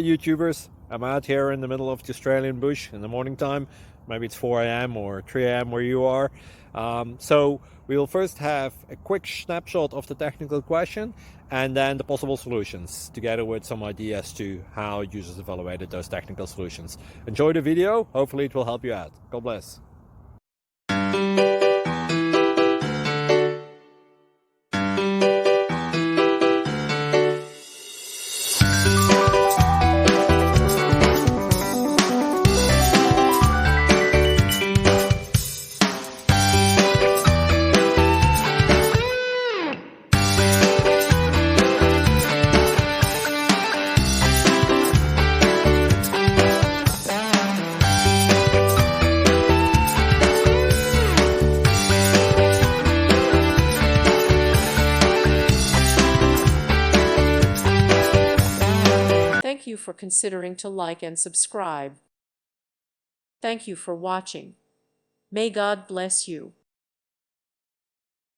YouTubers. I'm out here in the middle of the Australian bush in the morning time. Maybe it's 4 a.m. or 3 a.m. where you are. So we'll first have a quick snapshot of the technical question and then the possible solutions, together with some ideas to how users evaluated those technical solutions. Enjoy the video. Hopefully it will help you out. God bless. Thank you for considering to like and subscribe. Thank you for watching. May God bless you.